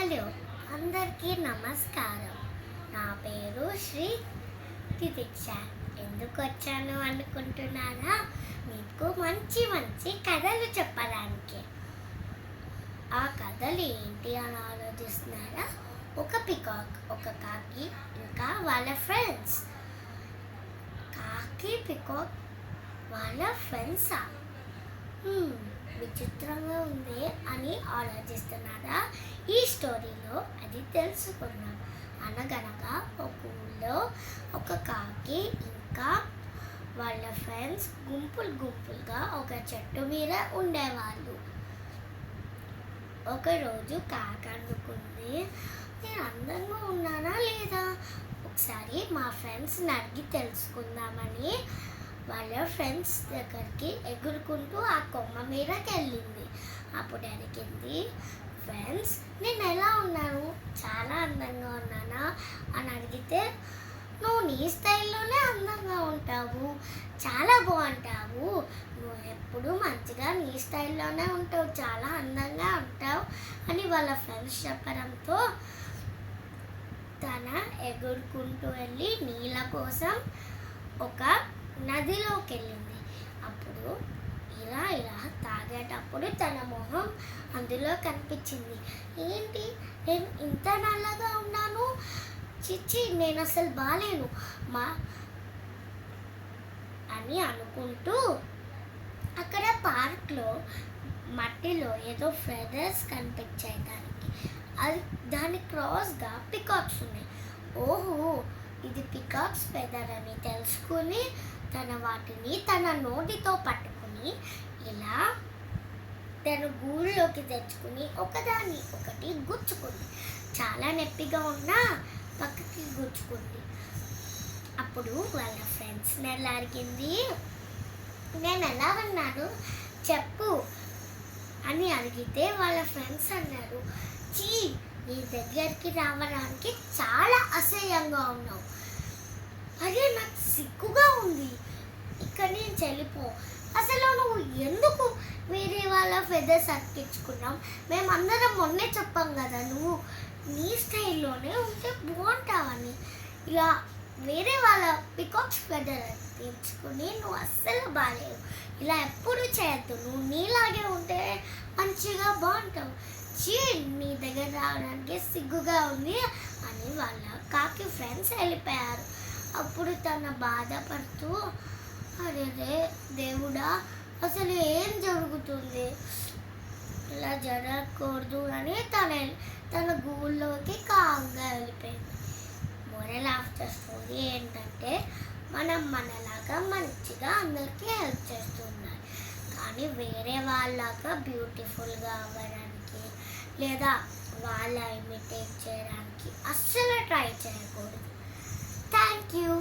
Hello, అందరికీ నమస్కారం. నా పేరు శ్రీ తితిక్ష. ఎందుకు వచ్చాను అనుకుంటున్నారా? మీకు మంచి మంచి కథలు చెప్పడానికి. ఆ కథలు ఏంటి అని ఆలోచిస్తున్నారా? ఒక పికాక్, ఒక కాకి, ఇంకా వాళ్ళ ఫ్రెండ్స్. కాకి పికాక్ వాళ్ళ ఫ్రెండ్సా? విచిత్రంగా ఉంది అని ఆలోచిస్తున్నారా? ఈ స్టోరీలో అది తెలుసుకున్నాం. అనగనగా ఒక ఊళ్ళో ఒక కాకి ఇంకా వాళ్ళ ఫ్రెండ్స్ గుంపులుగా ఒక చెట్టు మీద ఉండేవాళ్ళు. ఒకరోజు కాకి అనుకుంది, నేను అందంగా ఉన్నానా లేదా, ఒకసారి మా ఫ్రెండ్స్ని అడిగి తెలుసుకుందామని వాళ్ళ ఫ్రెండ్స్ దగ్గరికి ఎగురుకుంటూ ఆ కొమ్మ మీదకి వెళ్ళింది. అప్పుడు అడిగింది, ఫ్రెండ్స్ నేను ఎలా ఉన్నాను, చాలా అందంగా ఉన్నానా అని అడిగితే, నువ్వు నీ స్టైల్లోనే అందంగా ఉంటావు, చాలా బాగుంటావు, నువ్వు ఎప్పుడు మంచిగా నీ స్టైల్లోనే ఉంటావు, చాలా అందంగా ఉంటావు అని వాళ్ళ ఫ్రెండ్స్ చెప్పడంతో తన ఎగురుకుంటూ వెళ్ళి నీళ్ళ కోసం ఒక నదిలోకి వెళ్ళింది. అప్పుడు ఇలా తాగేటప్పుడు తన మొహం అందులో కనిపించింది. ఏంటి, నేను ఇంత నల్లగా ఉన్నాను, చిచ్చి నేను అసలు బాలేను అని అనుకుంటూ అక్కడ పార్క్లో మట్టిలో ఏదో ఫెదర్స్ కనిపించాయి దాని క్రాస్గా పికాక్స్ ఉన్నాయి. ఓహో, ఇది పికాక్స్ ఫెదర్ అని తెలుసుకుని వాటిని తన నోటితో పట్టుకుని ఇలా తన గూళ్ళలోకి తెచ్చుకుని ఒకదాన్ని ఒకటి గుచ్చుకుంది. చాలా నొప్పిగా ఉన్నా పక్కకి గుచ్చుకుంది. అప్పుడు వాళ్ళ ఫ్రెండ్స్ని ఎలా అడిగింది, నేను ఎలా ఉన్నాను చెప్పు అని అడిగితే వాళ్ళ ఫ్రెండ్స్ అన్నారు, చీ నీ దగ్గరికి రావడానికి చాలా అసహ్యంగా ఉన్నావు, అదే నాకు సిగ్గుగా ఉంది, ఇక్కడ నేను చెల్లిపో, అసలు నువ్వు ఎందుకు వేరే వాళ్ళ ఫెదర్స్ అతికించుకున్నావు, మేమందరం మొన్నే చెప్పాం కదా నువ్వు నీ స్టైల్లోనే ఉంటే బాగుంటావని, ఇలా వేరే వాళ్ళ పికాక్స్ ఫెదర్ అతికించుకుని నువ్వు అస్సలు బాగాలేవు, ఇలా ఎప్పుడు చేయొద్దు, నువ్వు నీలాగే ఉంటే మంచిగా బాగుంటావు, చీ నీ దగ్గర రావడానికి సిగ్గుగా ఉంది అని వాళ్ళ కాకి ఫ్రెండ్స్ వెళ్ళిపోయారు. అప్పుడు తన బాధపడుతూ, అరే దేవుడా అసలు ఏం జరుగుతుంది, ఇలా జరగకూడదు అని తన గూళ్ళలోకి కాంగా వెళ్ళిపోయింది. మోరల్ ఆఫ్ ద స్టోరీ ఏంటంటే, మనం మనలాగా మంచిగా అందరికీ హెల్ప్ చేస్తున్నారు, కానీ వేరే వాళ్ళలాగా బ్యూటిఫుల్గా అవ్వడానికి లేదా వాళ్ళ ఇమిటేట్ చేయడానికి అస్సలు ట్రై చేయకూడదు. Thank you.